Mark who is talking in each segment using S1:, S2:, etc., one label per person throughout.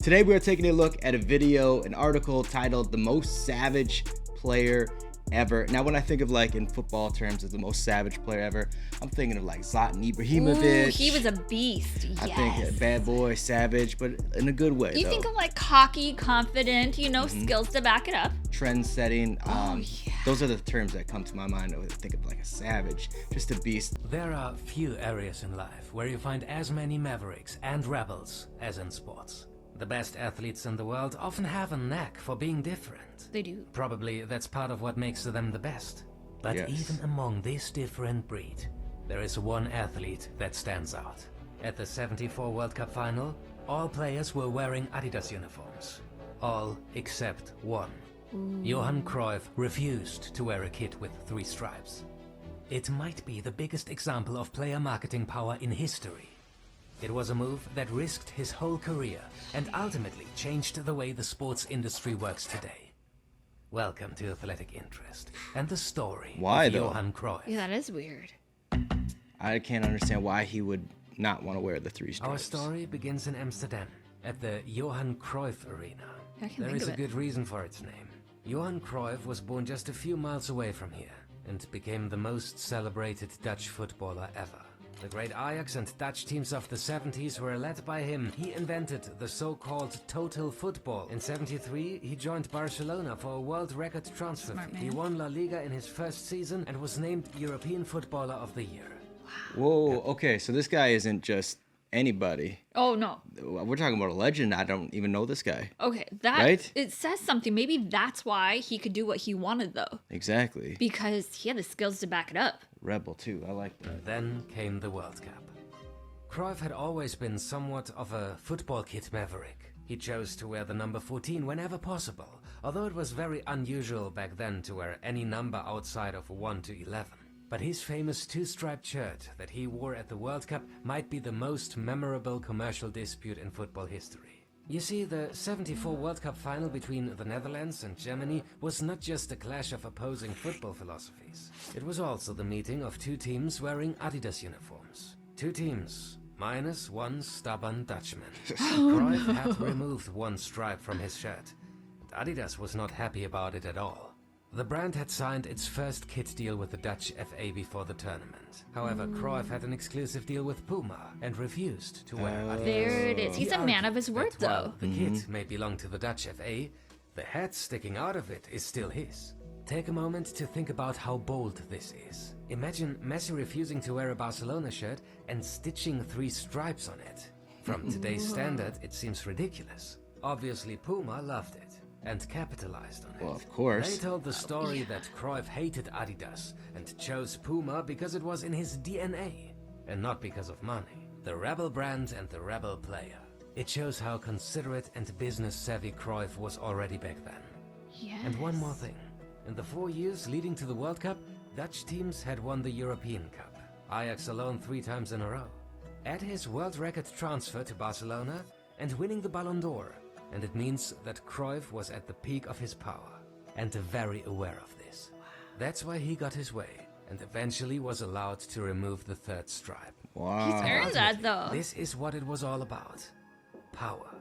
S1: Today we are taking a look at an article titled "The Most Savage Player Ever." Now, when I think of in football terms as the most savage player ever, I'm thinking of Zlatan Ibrahimovic.
S2: Ooh, he was a beast. Yes.
S1: I think bad boy, savage, but in a good way.
S2: You think of cocky, confident, skills to back it up.
S1: Trend setting.
S2: Yeah.
S1: Those are the terms that come to my mind when I think of a savage, just a beast.
S3: There are few areas in life where you find as many mavericks and rebels as in sports. The best athletes in the world often have a knack for being different.
S2: They do.
S3: Probably that's part of what makes them the best. But
S1: Yes.
S3: even among this different breed, there is one athlete that stands out. At the '74 World Cup final, all players were wearing Adidas uniforms. All except one. Johan Cruyff refused to wear a kit with 3 stripes. It might be the biggest example of player marketing power in history. It was a move that risked his whole career and ultimately changed the way the sports industry works today. Welcome to Athletic Interest and the story of Johan Cruyff.
S2: Yeah, that is weird.
S1: I can't understand why he would not want to wear the 3 stripes.
S3: Our story begins in Amsterdam at the Johan Cruyff Arena. There is a good reason for its name. Johan Cruyff was born just a few miles away from here and became the most celebrated Dutch footballer ever. The great Ajax and Dutch teams of the 70s were led by him. He invented the so-called total football. In '73, he joined Barcelona for a world record transfer fee. He won La Liga in his first season and was named European Footballer of the Year.
S1: Whoa, okay, so this guy isn't just anybody.
S2: Oh, no.
S1: We're talking about a legend. I don't even know this guy.
S2: Okay, it says something. Maybe that's why he could do what he wanted, though.
S1: Exactly.
S2: Because he had the skills to back it up.
S1: Rebel, too. I like that.
S3: Then came the World Cup. Cruyff had always been somewhat of a football kit maverick. He chose to wear the number 14 whenever possible, although it was very unusual back then to wear any number outside of 1 to 11. But his famous 2-striped shirt that he wore at the World Cup might be the most memorable commercial dispute in football history. You see, the '74 World Cup final between the Netherlands and Germany was not just a clash of opposing football philosophies. It was also the meeting of 2 teams wearing Adidas uniforms. 2 teams, minus 1 stubborn Dutchman. Cruyff had removed 1 stripe from his shirt, and Adidas was not happy about it at all. The brand had signed its first kit deal with the Dutch FA before the tournament. However, Cruyff had an exclusive deal with Puma and refused to wear Adidas.
S2: There it is. He's a man of his word, though.
S3: The kit may belong to the Dutch FA, the head sticking out of it is still his. Take a moment to think about how bold this is. Imagine Messi refusing to wear a Barcelona shirt and stitching 3 stripes on it. From today's standard, it seems ridiculous. Obviously, Puma loved it and capitalized on it.
S1: Well, of course.
S3: They told the story that Cruyff hated Adidas and chose Puma because it was in his DNA and not because of money. The rebel brand and the rebel player. It shows how considerate and business-savvy Cruyff was already back then.
S2: Yes.
S3: And one more thing. In the 4 years leading to the World Cup, Dutch teams had won the European Cup. Ajax alone 3 times in a row. Add his world record transfer to Barcelona and winning the Ballon d'Or. And it means that Cruyff was at the peak of his power, and very aware of this. That's why he got his way, and eventually was allowed to remove the 3rd stripe.
S1: Wow.
S2: He's earned that, though.
S3: This is what it was all about. Power.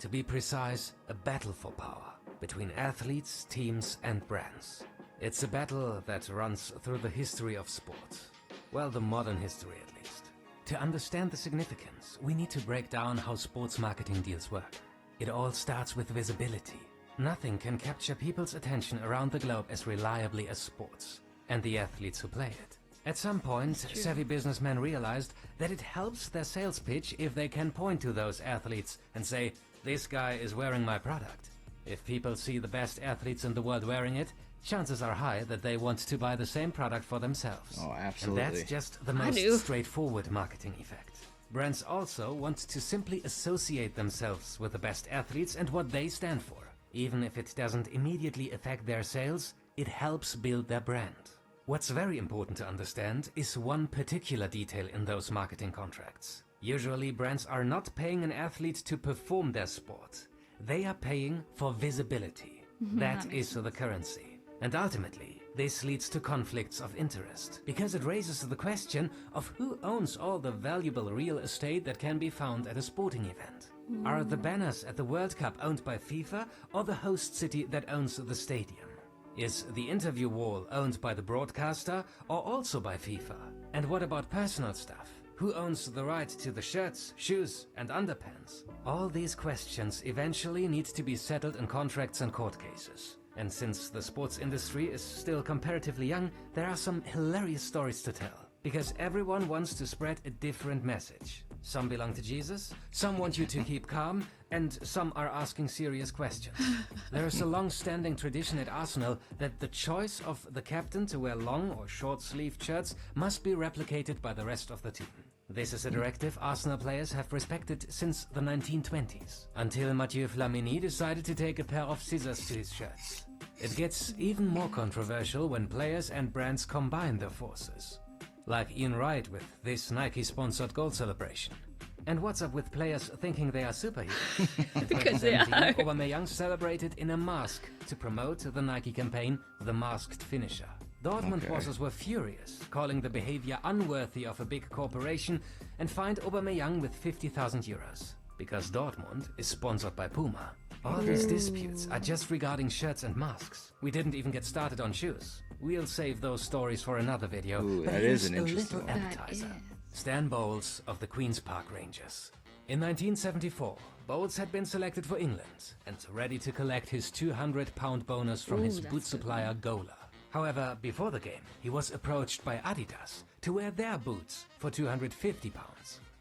S3: To be precise, a battle for power, between athletes, teams, and brands. It's a battle that runs through the history of sports. Well, the modern history at least. To understand the significance, we need to break down how sports marketing deals work. It all starts with visibility. Nothing can capture people's attention around the globe as reliably as sports, and the athletes who play it. At some point, savvy businessmen realized that it helps their sales pitch if they can point to those athletes and say, "This guy is wearing my product." If people see the best athletes in the world wearing it, chances are high that they want to buy the same product for themselves.
S1: Oh, absolutely.
S3: And that's just the most straightforward marketing effect. Brands also want to simply associate themselves with the best athletes and what they stand for. Even if it doesn't immediately affect their sales, it helps build their brand. What's very important to understand is one particular detail in those marketing contracts. Usually, brands are not paying an athlete to perform their sport. They are paying for visibility. That is the currency. And ultimately, this leads to conflicts of interest, because it raises the question of who owns all the valuable real estate that can be found at a sporting event. Are the banners at the World Cup owned by FIFA or the host city that owns the stadium? Is the interview wall owned by the broadcaster or also by FIFA? And what about personal stuff? Who owns the right to the shirts, shoes and underpants? All these questions eventually need to be settled in contracts and court cases. And since the sports industry is still comparatively young, there are some hilarious stories to tell. Because everyone wants to spread a different message. Some belong to Jesus, some want you to keep calm, and some are asking serious questions. There is a long-standing tradition at Arsenal that the choice of the captain to wear long or short-sleeved shirts must be replicated by the rest of the team. This is a directive Arsenal players have respected since the 1920s, until Mathieu Flamini decided to take a pair of scissors to his shirts. It gets even more controversial when players and brands combine their forces. Like Ian Wright with this Nike-sponsored goal celebration. And what's up with players thinking they are superheroes? In 2017, Aubameyang celebrated in a mask to promote the Nike campaign, The Masked Finisher. Dortmund bosses were furious, calling the behavior unworthy of a big corporation, and fined Aubameyang with 50,000 euros. Because Dortmund is sponsored by Puma. All these disputes are just regarding shirts and masks. We didn't even get started on shoes. We'll save those stories for another video.
S1: Ooh,
S3: but
S1: that
S3: here's
S1: is an
S3: a
S1: interesting
S3: little
S1: one.
S3: appetizer. Stan Bowles of the Queen's Park Rangers. In 1974, Bowles had been selected for England and ready to collect his £200 bonus from his boot supplier Gola. However, before the game, he was approached by Adidas to wear their boots for £250.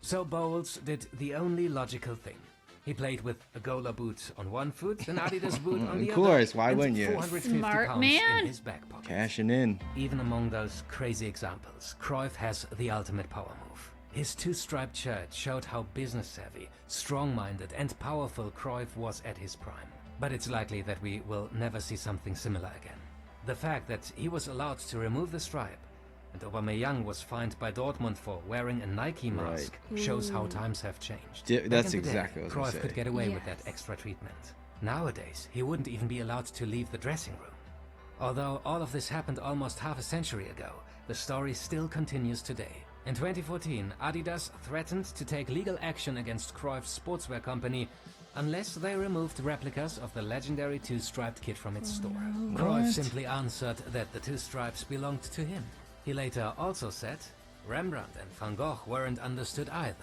S3: So Bowles did the only logical thing. He played with a Gola boot on one foot, an Adidas boot on the
S1: Of
S3: other.
S1: course, why
S3: and
S1: wouldn't you?
S3: £450
S2: Smart man.
S3: in his back pocket.
S1: Cashing in.
S3: Even among those crazy examples, Cruyff has the ultimate power move. His two-striped shirt showed how business-savvy, strong-minded and powerful Cruyff was at his prime. But it's likely that we will never see something similar again. The fact that he was allowed to remove the stripe and Aubameyang was fined by Dortmund for wearing a Nike mask shows how times have changed.
S1: That's
S3: Back in the
S1: exactly
S3: day,
S1: what I was
S3: Cruyff
S1: gonna
S3: could
S1: say.
S3: get away with that extra treatment. Nowadays, he wouldn't even be allowed to leave the dressing room. Although all of this happened almost half a century ago, the story still continues today. In 2014, Adidas threatened to take legal action against Cruyff's sportswear company unless they removed replicas of the legendary two-striped kit from its store. Cruyff simply answered that the two stripes belonged to him. He later also said, Rembrandt and Van Gogh weren't understood either.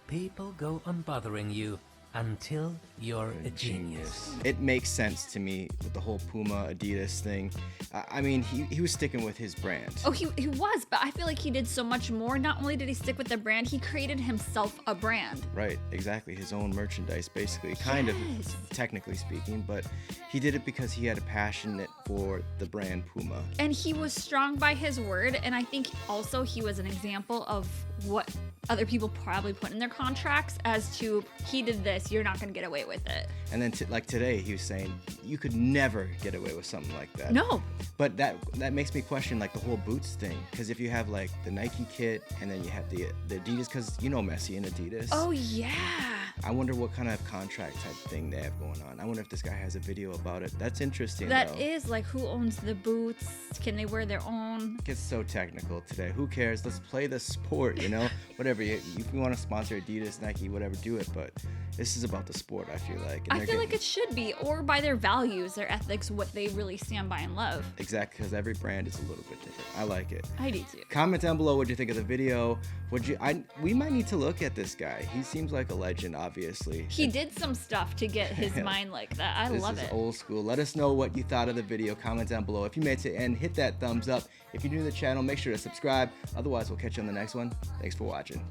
S3: People go on bothering you until you're a genius.
S1: It makes sense to me with the whole Puma Adidas thing. I mean, he was sticking with his brand.
S2: Oh, he was, but I feel like he did so much more. Not only did he stick with the brand, he created himself a brand.
S1: Right, exactly. His own merchandise, basically, kind of, technically speaking, but he did it because he had a passion for the brand Puma.
S2: And he was strong by his word, and I think also he was an example of what other people probably put in their contracts as to, he did this, you're not going to get away with it.
S1: And then like today, he was saying you could never get away with something like that.
S2: No.
S1: But that makes me question like the whole boots thing, because if you have like the Nike kit and then you have the Adidas, because you know Messi and Adidas.
S2: Oh, yeah.
S1: I wonder what kind of contract type thing they have going on. I wonder if this guy has a video about it. That's interesting.
S2: That
S1: though.
S2: is like, who owns the boots? Can they wear their own?
S1: It gets so technical today. Who cares? Let's play the sport, you know? Whatever. If you want to sponsor Adidas, Nike, whatever, do it. But this is about the sport, I feel like. And
S2: I feel like it should be, or by their values, their ethics, what they really stand by and love.
S1: Exactly, because every brand is a little bit different. I like it.
S2: I do too.
S1: Comment down below what you think of the video. We might need to look at this guy. He seems like a legend, obviously.
S2: He did some stuff to get his mind like that. I love
S1: This
S2: it.
S1: is old school. Let us know what you thought of the video. Comment down below. If you made it to the end, hit that thumbs up. If you're new to the channel, make sure to subscribe. Otherwise, we'll catch you on the next one. Thanks for watching.